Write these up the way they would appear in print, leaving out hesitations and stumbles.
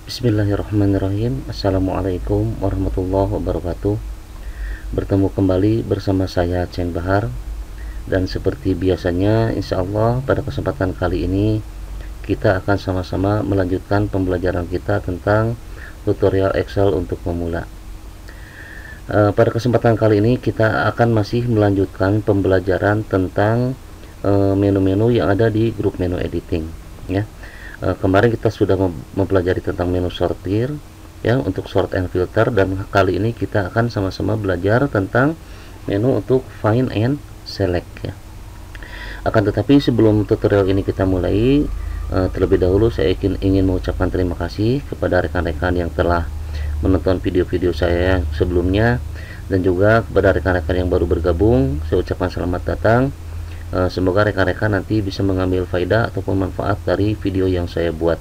Bismillahirrahmanirrahim. Assalamualaikum warahmatullahi wabarakatuh. Bertemu kembali bersama saya Cheng Bahar. Dan seperti biasanya, insya Allah pada kesempatan kali ini kita akan sama-sama melanjutkan pembelajaran kita tentang tutorial Excel untuk pemula. Pada kesempatan kali ini kita akan masih melanjutkan pembelajaran tentang menu-menu yang ada di grup menu editing, ya. Kemarin kita sudah mempelajari tentang menu sortir, ya, untuk sort and filter, dan kali ini kita akan sama-sama belajar tentang menu untuk find and select, ya. Akan tetapi sebelum tutorial ini kita mulai, terlebih dahulu saya ingin mengucapkan terima kasih kepada rekan-rekan yang telah menonton video-video saya sebelumnya, dan juga kepada rekan-rekan yang baru bergabung saya ucapkan selamat datang. Semoga rekan-rekan nanti bisa mengambil faedah ataupun manfaat dari video yang saya buat.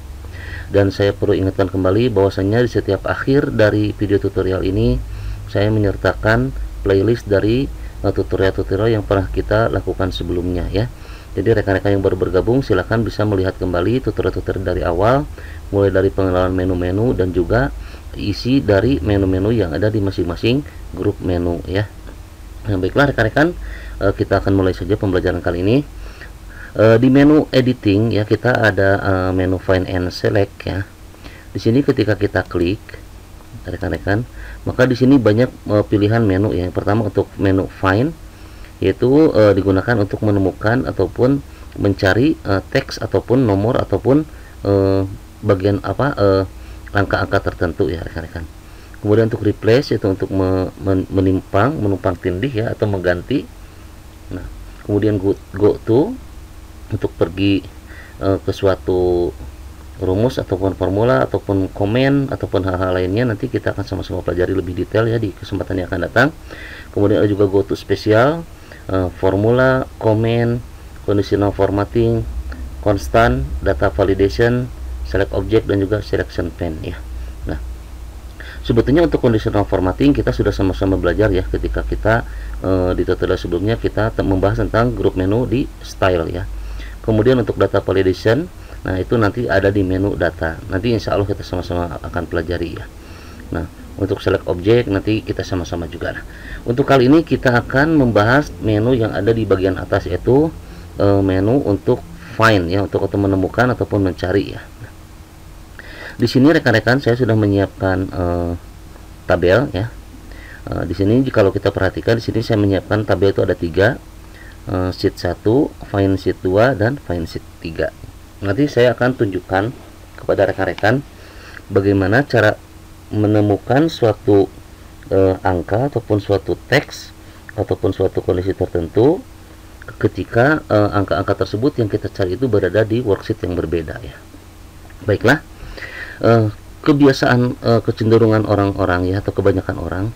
Dan saya perlu ingatkan kembali bahwasanya di setiap akhir dari video tutorial ini saya menyertakan playlist dari tutorial-tutorial yang pernah kita lakukan sebelumnya, ya. Jadi rekan-rekan yang baru bergabung silahkan bisa melihat kembali tutorial-tutorial dari awal, mulai dari pengenalan menu-menu dan juga isi dari menu-menu yang ada di masing-masing grup menu, ya. Nah, baiklah rekan-rekan, kita akan mulai saja pembelajaran kali ini. Di menu editing, ya, kita ada menu find and select, ya. Di sini ketika kita klik, rekan-rekan, maka di sini banyak pilihan menu, ya. Yang pertama untuk menu find, yaitu digunakan untuk menemukan ataupun mencari teks ataupun nomor ataupun bagian angka-angka tertentu, ya rekan-rekan. Kemudian untuk replace, itu untuk menumpang tindih, ya, atau mengganti. Nah, kemudian go to untuk pergi ke suatu rumus ataupun formula ataupun komen ataupun hal-hal lainnya, nanti kita akan sama-sama pelajari lebih detail, ya, di kesempatan yang akan datang. Kemudian ada juga go to spesial, formula, komen, conditional formatting, constant, data validation, select object, dan juga selection pen, ya. Nah, sebetulnya untuk conditional formatting kita sudah sama-sama belajar, ya, ketika kita di tutorial sebelumnya kita membahas tentang grup menu di style, ya. Kemudian untuk data validation, nah itu nanti ada di menu data. Nanti insya Allah kita sama-sama akan pelajari, ya. Nah, untuk select object nanti kita sama-sama juga. Nah, untuk kali ini kita akan membahas menu yang ada di bagian atas, yaitu menu untuk find, ya, untuk menemukan ataupun mencari, ya. Di sini rekan-rekan saya sudah menyiapkan tabel, ya. Di sini kalau kita perhatikan, di sini saya menyiapkan tabel itu ada 3, sheet 1, find sheet 2, dan find sheet 3. Nanti saya akan tunjukkan kepada rekan-rekan bagaimana cara menemukan suatu angka ataupun suatu teks ataupun suatu kondisi tertentu ketika angka-angka tersebut yang kita cari itu berada di worksheet yang berbeda, ya. Baiklah, kebiasaan kecenderungan orang-orang, ya, atau kebanyakan orang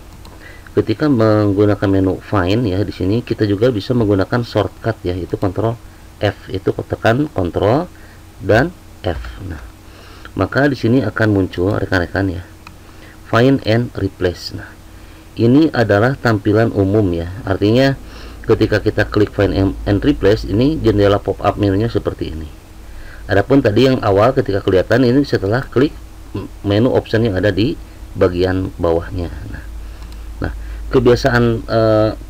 ketika menggunakan menu find, ya, di sini kita juga bisa menggunakan shortcut, ya, itu Ctrl F, itu tekan Ctrl dan F. Nah, maka di sini akan muncul rekan-rekan, ya, find and replace. Nah, ini adalah tampilan umum, ya, artinya ketika kita klik find and replace, ini jendela pop-up menunya seperti ini. Adapun tadi yang awal ketika kelihatan, ini setelah klik menu option yang ada di bagian bawahnya. Nah, kebiasaan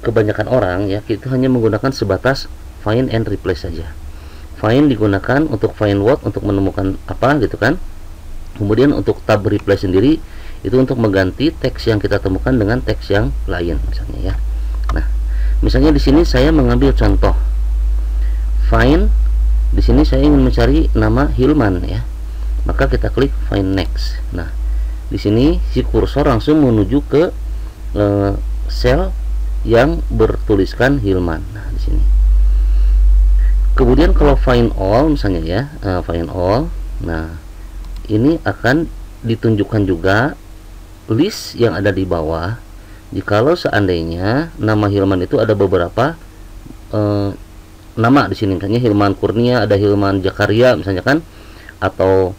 kebanyakan orang, ya, itu hanya menggunakan sebatas find and replace saja. Find digunakan untuk find what, untuk menemukan apa, gitu kan. Kemudian untuk tab replace sendiri itu untuk mengganti teks yang kita temukan dengan teks yang lain, misalnya, ya. Nah, misalnya di sini saya mengambil contoh find. Di sini saya ingin mencari nama Hilman, ya. Maka kita klik find next. Nah, di sini si kursor langsung menuju ke sel yang bertuliskan Hilman. Nah, di sini. Kemudian kalau find all misalnya, ya, find all. Nah, ini akan ditunjukkan juga list yang ada di bawah. Jikalau seandainya nama Hilman itu ada beberapa nama di sini, misalnya Hilman Kurnia, ada Hilman Jakaria misalnya, kan, atau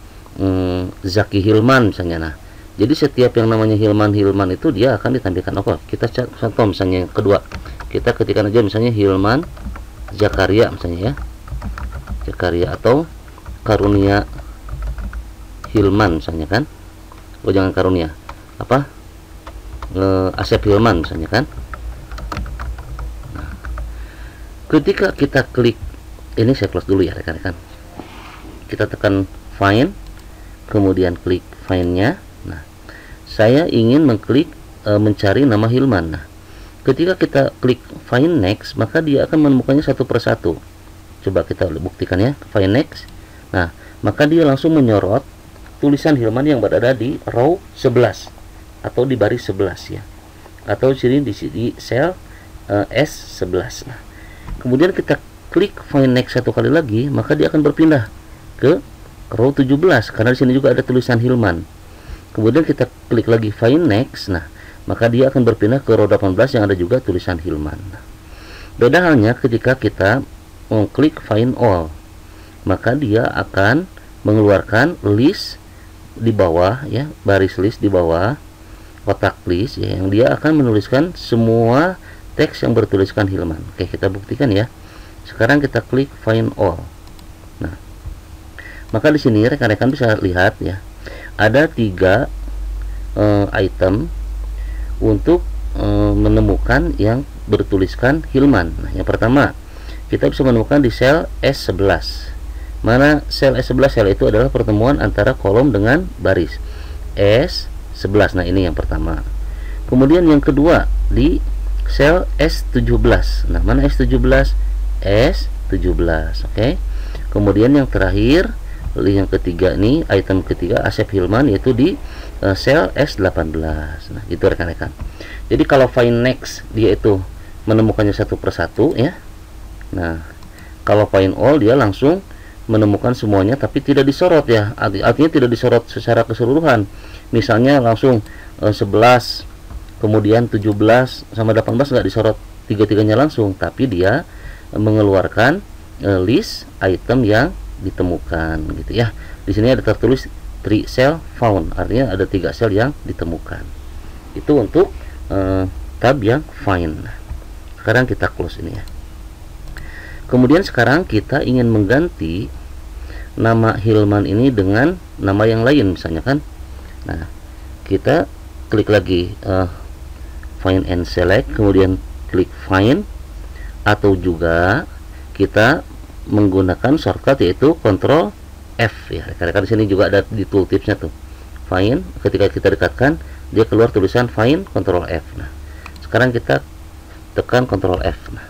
Zaki Hilman misalnya. Nah, jadi setiap yang namanya Hilman itu dia akan ditampilkan apa. Kita contoh misalnya yang kedua, kita ketikkan aja misalnya Hilman Jakaria misalnya, ya, Jakaria, atau Karunia Hilman misalnya, kan. oh jangan karunia, apa, Asep Hilman misalnya kan. Nah, ketika kita klik ini, saya close dulu ya rekan-rekan. Kita tekan find, kemudian klik find-nya. Nah, saya ingin mengklik mencari nama Hilman. Nah, ketika kita klik find next, maka dia akan menemukannya satu persatu. Coba kita buktikan ya, find next. Nah, maka dia langsung menyorot tulisan Hilman yang berada di row 11 atau di baris 11 ya, atau sini di sel S11. Nah, kemudian kita klik find next satu kali lagi, maka dia akan berpindah ke row 17 karena di sini juga ada tulisan Hilman. Kemudian kita klik lagi find next, nah maka dia akan berpindah ke row 18 yang ada juga tulisan Hilman. Beda halnya ketika kita mengklik find all, maka dia akan mengeluarkan list di bawah ya, baris list di bawah kotak list ya, yang dia akan menuliskan semua teks yang bertuliskan Hilman. Oke, kita buktikan ya. Sekarang kita klik find all. Nah, maka di sini rekan-rekan bisa lihat ya, ada 3 item untuk menemukan yang bertuliskan Hilman. Nah, yang pertama kita bisa menemukan di sel S11. Mana sel S11? Sel itu adalah pertemuan antara kolom dengan baris S11. Nah, ini yang pertama. Kemudian yang kedua di sel S17. Nah, mana S17? S17. Oke. Kemudian yang terakhir, yang ketiga nih, item ketiga Asep Hilman, yaitu di sel S18. Nah, itu rekan-rekan. Jadi kalau find next dia itu menemukannya satu persatu ya. Nah, kalau find all dia langsung menemukan semuanya tapi tidak disorot ya. Artinya tidak disorot secara keseluruhan. Misalnya langsung 11 kemudian 17 sama 18 nggak disorot tiga-tiganya langsung, tapi dia mengeluarkan list item yang ditemukan gitu ya. Di sini ada tertulis 3 cell found, artinya ada 3 sel yang ditemukan. Itu untuk tab yang find. Sekarang kita close ini ya. Kemudian sekarang kita ingin mengganti nama Hilman ini dengan nama yang lain misalnya kan. Nah, kita klik lagi find and select, kemudian klik find, atau juga kita menggunakan shortcut yaitu Ctrl F ya. Rekan-rekan di sini juga ada di tooltipsnya tuh. Find, ketika kita dekatkan dia keluar tulisan find, Ctrl F. Nah, sekarang kita tekan Ctrl F. Nah,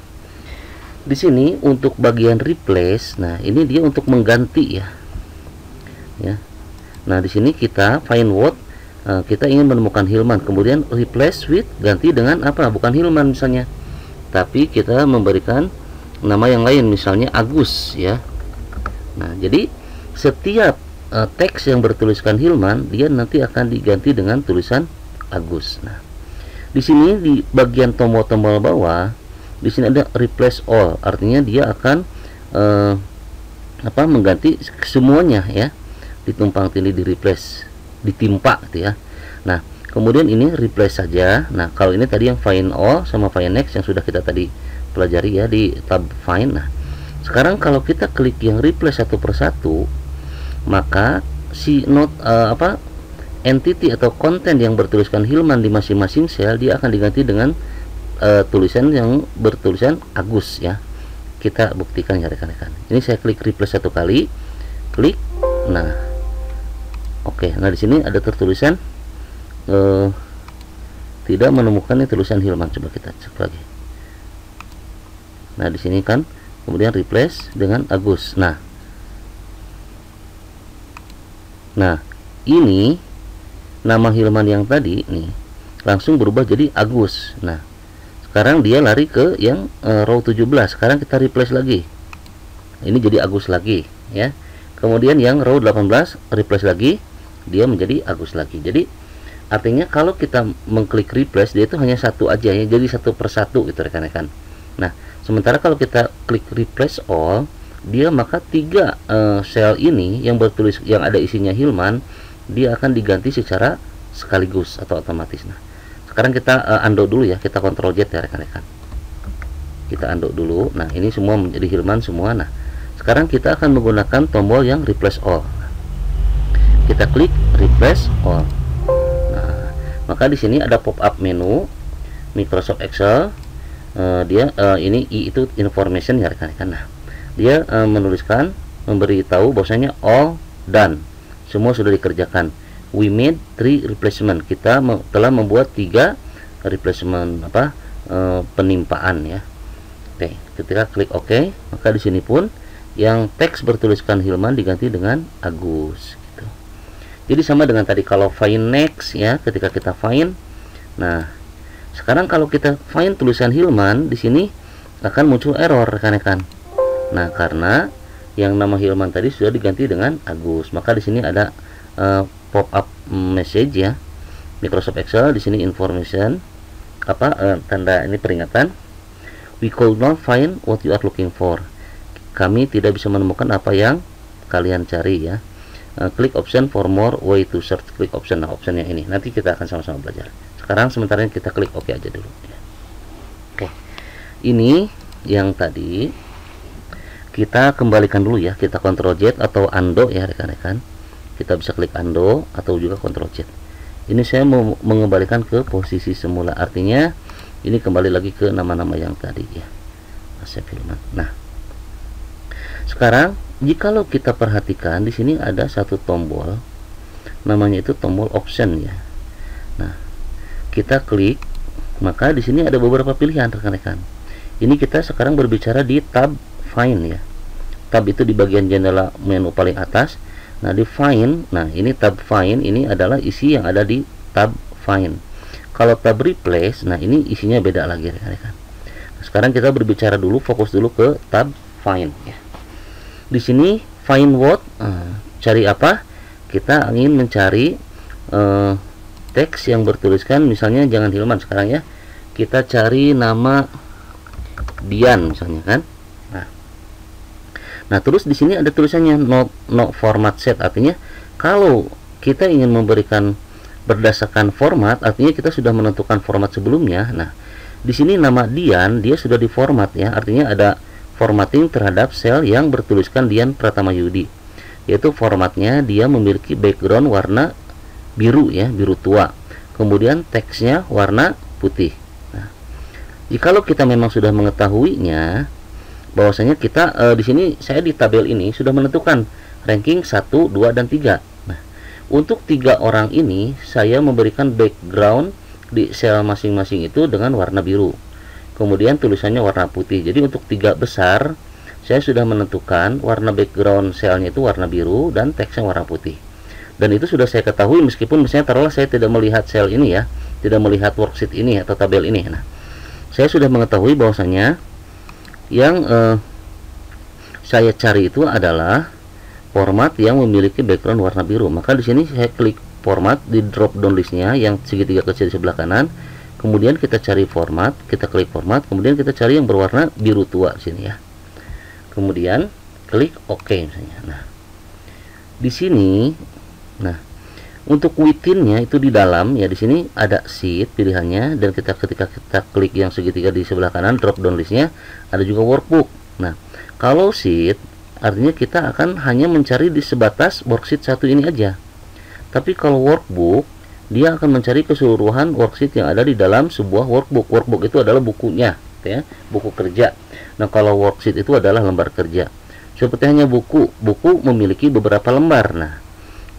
di sini untuk bagian replace, nah ini dia untuk mengganti ya. Ya. Nah, di sini kita find what, kita ingin menemukan Hilman, kemudian replace with, ganti dengan apa? Bukan Hilman misalnya, tapi kita memberikan nama yang lain, misalnya Agus ya. Nah, jadi setiap teks yang bertuliskan Hilman dia nanti akan diganti dengan tulisan Agus. Nah, di sini di bagian tombol-tombol bawah, di sini ada replace all, artinya dia akan mengganti semuanya ya, ditumpang tindih, di replace, ditimpa gitu ya. Nah, kemudian ini replace saja. Nah, kalau ini tadi yang find all sama find next yang sudah kita tadi pelajari ya di tab find. Nah, sekarang kalau kita klik yang replace satu persatu, maka si entity atau konten yang bertuliskan Hilman di masing-masing sel dia akan diganti dengan tulisan yang bertulisan Agus ya. Kita buktikan ya rekan-rekan. Ini saya klik replace satu kali, klik. Nah, oke. Nah, di sini ada tertulisan tidak menemukan tulisan Hilman. Coba kita cek lagi. Nah, di sini kan kemudian replace dengan Agus. Nah, ini nama Hilman yang tadi nih langsung berubah jadi Agus. Nah, sekarang dia lari ke yang row 17. Sekarang kita replace lagi. Ini jadi Agus lagi ya. Kemudian yang row 18 replace lagi, dia menjadi Agus lagi. Jadi artinya kalau kita mengklik replace dia itu hanya satu aja ya, jadi satu persatu gitu rekan-rekan. Nah, sementara kalau kita klik replace all, dia maka 3 sel ini yang bertulis yang ada isinya Hilman dia akan diganti secara sekaligus atau otomatis. Nah, sekarang kita undo dulu ya, kita Ctrl Z ya rekan-rekan. Kita undo dulu. Nah, ini semua menjadi Hilman semua. Nah, sekarang kita akan menggunakan tombol yang replace all. Kita klik replace all. Maka di sini ada pop up menu Microsoft Excel. Ini I itu information ya rekan-rekan. Nah, dia menuliskan, memberitahu bahwasanya all done, semua sudah dikerjakan. We made 3 replacement, kita telah membuat 3 replacement penimpaan ya. Oke, ketika klik OK, maka di sini pun yang teks bertuliskan Hilman diganti dengan Agus gitu. Jadi sama dengan tadi kalau find next ya, ketika kita find. Nah, sekarang kalau kita find tulisan Hilman, di sini akan muncul error rekan-rekan. Nah, karena yang nama Hilman tadi sudah diganti dengan Agus, maka di sini ada pop up message ya, Microsoft Excel. Di sini information tanda ini peringatan. We could not find what you are looking for. Kami tidak bisa menemukan apa yang kalian cari ya. Klik option for more way to search. Klik option. Nah, option yang ini nanti kita akan sama-sama belajar. Sekarang sementara ini kita klik OK aja dulu ya. Oke, ini yang tadi kita kembalikan dulu ya, kita Ctrl Z atau undo ya rekan-rekan. Kita bisa klik undo atau juga Ctrl Z. Ini saya mau mengembalikan ke posisi semula, artinya ini kembali lagi ke nama-nama yang tadi ya, Asep Hilman. Nah, sekarang jikalau kita perhatikan di sini ada satu tombol, namanya itu tombol option ya. Nah, kita klik, maka di sini ada beberapa pilihan rekan-rekan. Ini kita sekarang berbicara di tab Find ya. Tab itu di bagian jendela menu paling atas. Nah, di Find, nah ini tab Find, ini adalah isi yang ada di tab Find. Kalau tab Replace, nah ini isinya beda lagi rekan-rekan. Nah, sekarang kita berbicara dulu, fokus dulu ke tab Find ya. Di sini Find What, cari apa? Kita ingin mencari teks yang bertuliskan misalnya jangan Hilman sekarang ya, kita cari nama Dian misalnya kan. Nah terus di sini ada tulisannya no format set, artinya kalau kita ingin memberikan berdasarkan format, artinya kita sudah menentukan format sebelumnya. Nah di sini nama Dian dia sudah diformat ya, artinya ada formatting terhadap sel yang bertuliskan Dian Pratama Yudi, yaitu formatnya dia memiliki background warna biru ya, biru tua, kemudian teksnya warna putih. Nah, jikalau kita memang sudah mengetahuinya bahwasanya kita di sini saya di tabel ini sudah menentukan ranking 1, 2 dan 3. Nah, untuk 3 orang ini saya memberikan background di sel masing-masing itu dengan warna biru. Kemudian tulisannya warna putih. Jadi untuk 3 besar saya sudah menentukan warna background selnya itu warna biru dan teksnya warna putih. Dan itu sudah saya ketahui meskipun misalnya taruhlah saya tidak melihat sel ini ya, tidak melihat worksheet ini atau tabel ini. Nah, saya sudah mengetahui bahwasanya yang saya cari itu adalah format yang memiliki background warna biru. Maka di sini saya klik format di drop down listnya yang segitiga kecil di sebelah kanan. Kemudian kita cari format, kita klik format, kemudian kita cari yang berwarna biru tua di sini ya. Kemudian klik OK misalnya. Nah, di sini, nah untuk within-nya itu di dalam ya, di sini ada sheet pilihannya, dan ketika kita klik yang segitiga di sebelah kanan drop down listnya ada juga workbook. Nah, kalau sheet artinya kita akan hanya mencari di sebatas worksheet 1 ini aja. Tapi kalau workbook dia akan mencari keseluruhan worksheet yang ada di dalam sebuah workbook. Workbook itu adalah bukunya ya, buku kerja. Nah, kalau worksheet itu adalah lembar kerja. Seperti hanya buku memiliki beberapa lembar. Nah,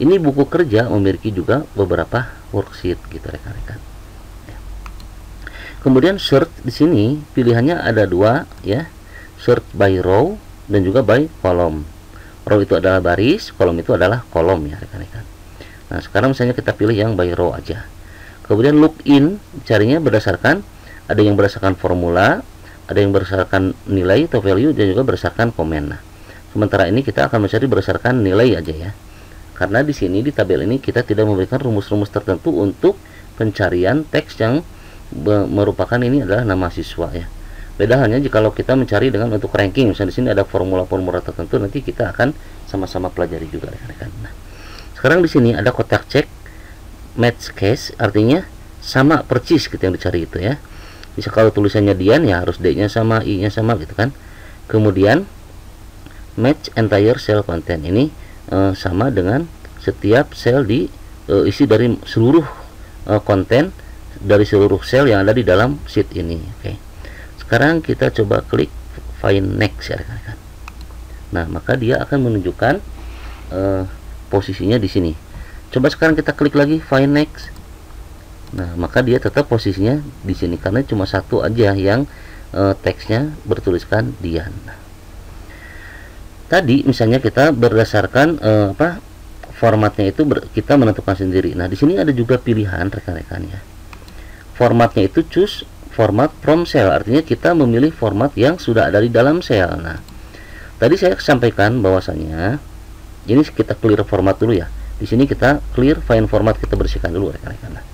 ini buku kerja memiliki juga beberapa worksheet gitu rekan-rekan. Kemudian search di sini pilihannya ada 2 ya, search by row dan juga by column. Row itu adalah baris, kolom itu adalah kolom ya rekan-rekan. Nah, sekarang misalnya kita pilih yang by row aja. Kemudian look in, carinya berdasarkan, ada yang berdasarkan formula, ada yang berdasarkan nilai atau value, dan juga berdasarkan komen. Nah, sementara ini kita akan mencari berdasarkan nilai aja ya. Karena di sini di tabel ini kita tidak memberikan rumus-rumus tertentu untuk pencarian teks yang merupakan ini adalah nama siswa ya. Beda halnya jikalau kita mencari dengan untuk ranking, misalnya di sini ada formula-formula tertentu, nanti kita akan sama-sama pelajari juga rekan-rekan. Nah, sekarang di sini ada kotak cek match case, artinya sama persis gitu yang dicari itu ya. Bisa kalau tulisannya Dian ya harus D-nya sama, I-nya sama gitu kan. Kemudian match entire cell content, ini sama dengan setiap sel di isi dari seluruh konten dari seluruh sel yang ada di dalam sheet ini. Oke. Sekarang kita coba klik find next ya rekan-rekan. Nah, maka dia akan menunjukkan posisinya di sini. Coba sekarang kita klik lagi find next. Nah, maka dia tetap posisinya di sini karena cuma satu aja yang teksnya bertuliskan Dian. Tadi misalnya kita berdasarkan formatnya itu kita menentukan sendiri. Nah, di sini ada juga pilihan rekan-rekan ya. Formatnya itu choose format from cell, artinya kita memilih format yang sudah ada di dalam sel. Nah, tadi saya sampaikan bahwasanya ini kita clear format dulu ya. Di sini kita clear find format, kita bersihkan dulu rekan-rekan. Nah,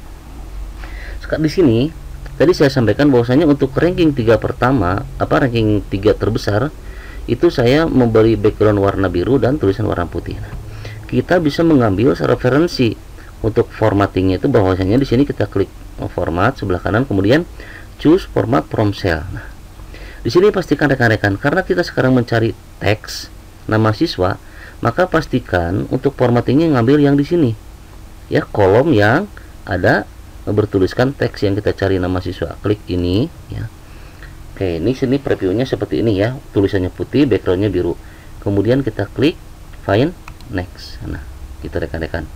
di sini tadi saya sampaikan bahwasanya untuk ranking 3 pertama, ranking 3 terbesar itu saya memberi background warna biru dan tulisan warna putih. Nah, kita bisa mengambil referensi untuk formattingnya itu bahwasanya di sini kita klik format sebelah kanan, kemudian choose format from cell. Nah, di sini pastikan rekan-rekan, karena kita sekarang mencari teks nama siswa, maka pastikan untuk formattingnya ngambil yang di sini ya, kolom yang ada bertuliskan teks yang kita cari nama siswa. Klik ini ya. Oke, ini sini previewnya seperti ini ya, tulisannya putih, backgroundnya biru. Kemudian kita klik find next. Nah, kita rekan-rekan.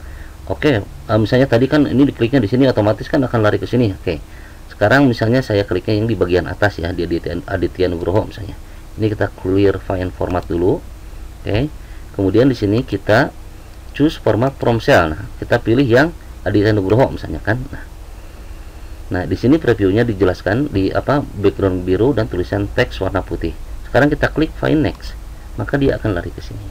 Oke, misalnya tadi kan ini dikliknya di sini otomatis kan akan lari ke sini. Oke, sekarang misalnya saya kliknya yang di bagian atas ya, di Aditya Nugroho misalnya. Ini kita clear find format dulu. Oke, kemudian di sini kita choose format from cell. Nah, kita pilih yang Aditya Nugroho misalnya kan. Nah, di sini previewnya dijelaskan di background biru dan tulisan teks warna putih. Sekarang kita klik find next, maka dia akan lari ke sini.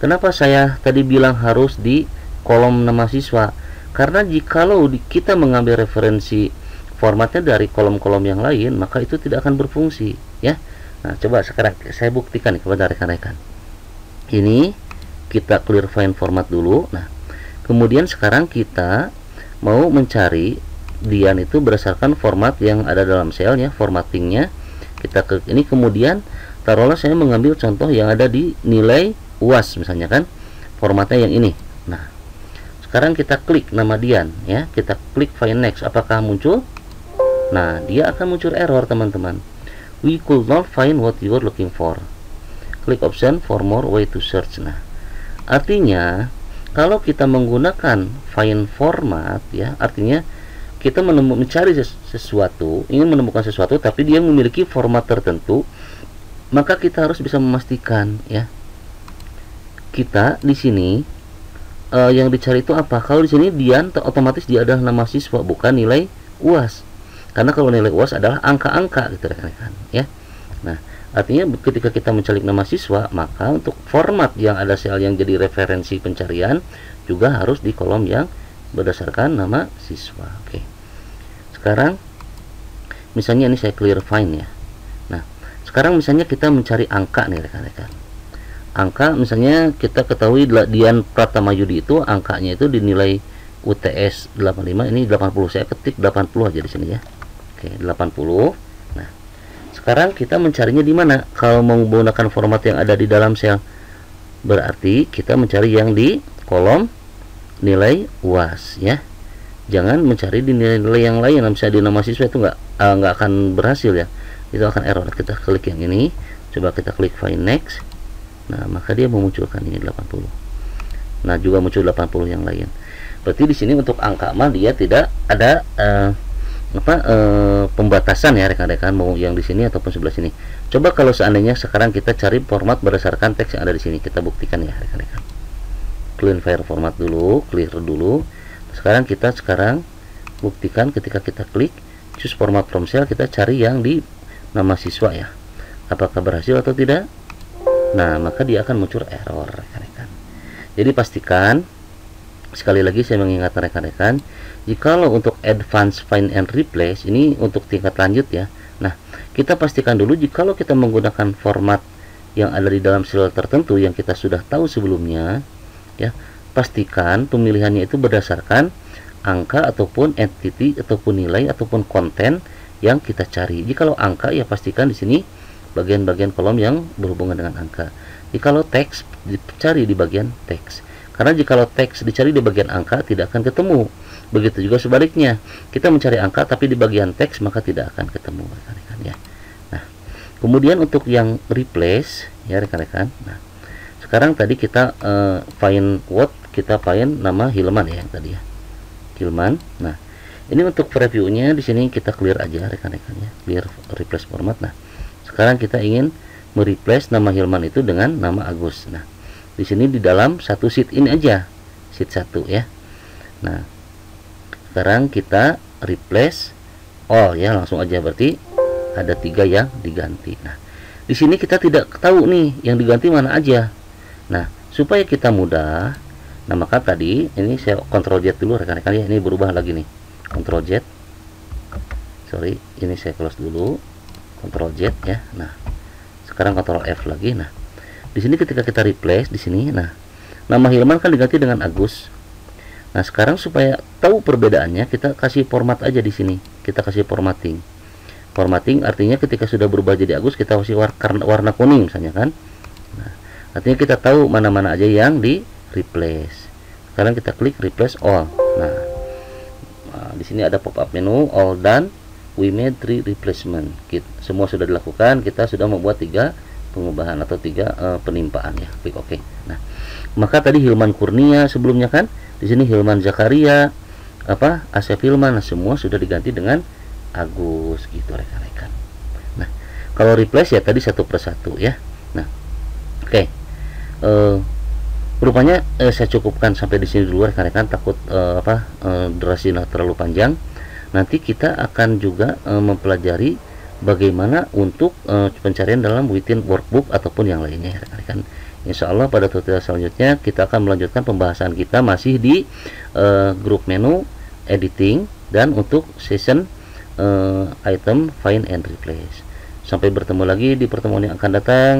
Kenapa saya tadi bilang harus di kolom nama siswa? Karena jikalau kita mengambil referensi formatnya dari kolom-kolom yang lain, maka itu tidak akan berfungsi ya. Nah, coba sekarang saya buktikan kepada rekan-rekan. Ini kita clear find format dulu. Nah, kemudian sekarang kita mau mencari Dian itu berdasarkan format yang ada dalam selnya, formattingnya. Kita klik ini, kemudian taruhlah saya mengambil contoh yang ada di nilai UAS misalnya kan, formatnya yang ini. Nah, sekarang kita klik nama Dian ya, kita klik find next. Apakah muncul? Nah, dia akan muncul error teman-teman. We could not find what you are looking for. Klik option for more way to search. Nah, artinya kalau kita menggunakan find format ya, artinya kita mencari sesuatu, ingin menemukan sesuatu tapi dia memiliki format tertentu, maka kita harus bisa memastikan ya, kita di sini yang dicari itu apa. Kalau di sini Dian otomatis dia adalah nama siswa, bukan nilai UAS, karena kalau nilai UAS adalah angka-angka gitu rekan-rekan ya. Nah, artinya ketika kita mencari nama siswa, maka untuk format yang ada sel yang jadi referensi pencarian juga harus di kolom yang berdasarkan nama siswa. Oke. Sekarang misalnya ini saya clear find ya. Nah, sekarang misalnya kita mencari angka nih rekan-rekan. Angka misalnya kita ketahui Dian Pratama Yudi itu angkanya itu dinilai UTS 85, ini 80. Saya ketik 80 aja di sini ya. Oke, 80. Nah, sekarang kita mencarinya di mana? Kalau menggunakan format yang ada di dalam sel, berarti kita mencari yang di kolom nilai UAS ya. Jangan mencari di nilai-nilai yang lain, misalnya di nama siswa itu nggak akan berhasil ya, itu akan error. Kita klik yang ini, coba kita klik find next. Nah, maka dia memunculkan ini 80. Nah, juga muncul 80 yang lain. Berarti di sini untuk angka mah dia tidak ada pembatasan ya rekan-rekan, mau yang di sini ataupun sebelah sini. Coba kalau seandainya sekarang kita cari format berdasarkan teks yang ada di sini, kita buktikan ya rekan-rekan. Clean file format dulu, clear dulu. Sekarang kita buktikan ketika kita klik choose format from cell, kita cari yang di nama siswa ya. Apakah berhasil atau tidak? Nah, maka dia akan muncul error rekan-rekan. Jadi pastikan, sekali lagi saya mengingatkan rekan-rekan, jikalau untuk advanced find and replace ini untuk tingkat lanjut ya. Nah, kita pastikan dulu jikalau kita menggunakan format yang ada di dalam sel tertentu yang kita sudah tahu sebelumnya ya, pastikan pemilihannya itu berdasarkan angka ataupun entity ataupun nilai ataupun konten yang kita cari. Jikalau angka ya pastikan di sini bagian-bagian kolom yang berhubungan dengan angka. Jikalau teks dicari di bagian teks. Karena jikalau teks dicari di bagian angka tidak akan ketemu. Begitu juga sebaliknya, kita mencari angka tapi di bagian teks maka tidak akan ketemu rekan-rekan ya. Nah, kemudian untuk yang replace ya rekan-rekan. Nah, sekarang tadi kita find word, kita find nama Hilman ya yang tadi ya. Hilman. Nah, ini untuk previewnya di sini kita clear aja rekan-rekan ya, clear replace format. Nah, sekarang kita ingin mereplace nama Hilman itu dengan nama Agus. Nah, di sini di dalam satu sheet ini aja, sheet 1 ya. Nah, sekarang kita replace all ya, langsung aja, berarti ada 3 yang diganti. Nah, di sini kita tidak tahu nih yang diganti mana aja. Nah, supaya kita mudah, nah maka tadi ini saya Ctrl Z dulu rekan-rekan ya, ini berubah lagi nih. Ctrl Z. Sorry, ini saya close dulu. Ctrl Z ya. Nah, sekarang Ctrl F lagi. Nah, di sini ketika kita replace di sini, nah, nama Hilman kan diganti dengan Agus. Nah, sekarang supaya tahu perbedaannya, kita kasih format aja di sini. Kita kasih formatting. Formatting artinya ketika sudah berubah jadi Agus, kita kasih warna kuning misalnya kan. Nah, artinya kita tahu mana-mana aja yang di replace. Sekarang kita klik replace all. Nah, di sini ada pop-up menu, all done. We made 3 replacement. Semua sudah dilakukan. Kita sudah membuat 3 pengubahan atau 3 penimpaan ya. Klik OK. Nah, maka tadi Hilman Kurnia sebelumnya kan, di sini Hilman Zakaria, Asep Hilman, nah, semua sudah diganti dengan Agus gitu rekan-rekan. Nah, kalau replace ya tadi 1 per 1 ya. Nah, oke. Rupanya saya cukupkan sampai di sini dulu rekan-rekan, takut durasinya terlalu panjang. Nanti kita akan juga mempelajari bagaimana untuk pencarian dalam within workbook ataupun yang lainnya rekan-rekan. Insya Allah pada tutorial selanjutnya kita akan melanjutkan pembahasan kita masih di grup menu editing dan untuk session item find and replace. Sampai bertemu lagi di pertemuan yang akan datang.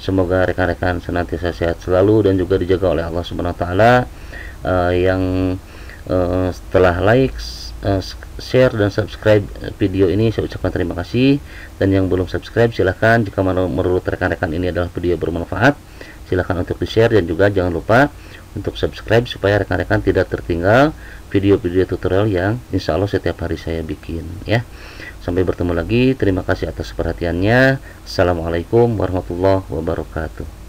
Semoga rekan-rekan senantiasa sehat selalu dan juga dijaga oleh Allah Subhanahu wa taala. Yang setelah like, share dan subscribe video ini saya ucapkan terima kasih, dan yang belum subscribe silahkan, jika menurut rekan-rekan ini adalah video bermanfaat silahkan untuk di-share, dan juga jangan lupa untuk subscribe supaya rekan-rekan tidak tertinggal video-video tutorial yang insya Allah setiap hari saya bikin ya. Sampai bertemu lagi, terima kasih atas perhatiannya. Assalamualaikum warahmatullahi wabarakatuh.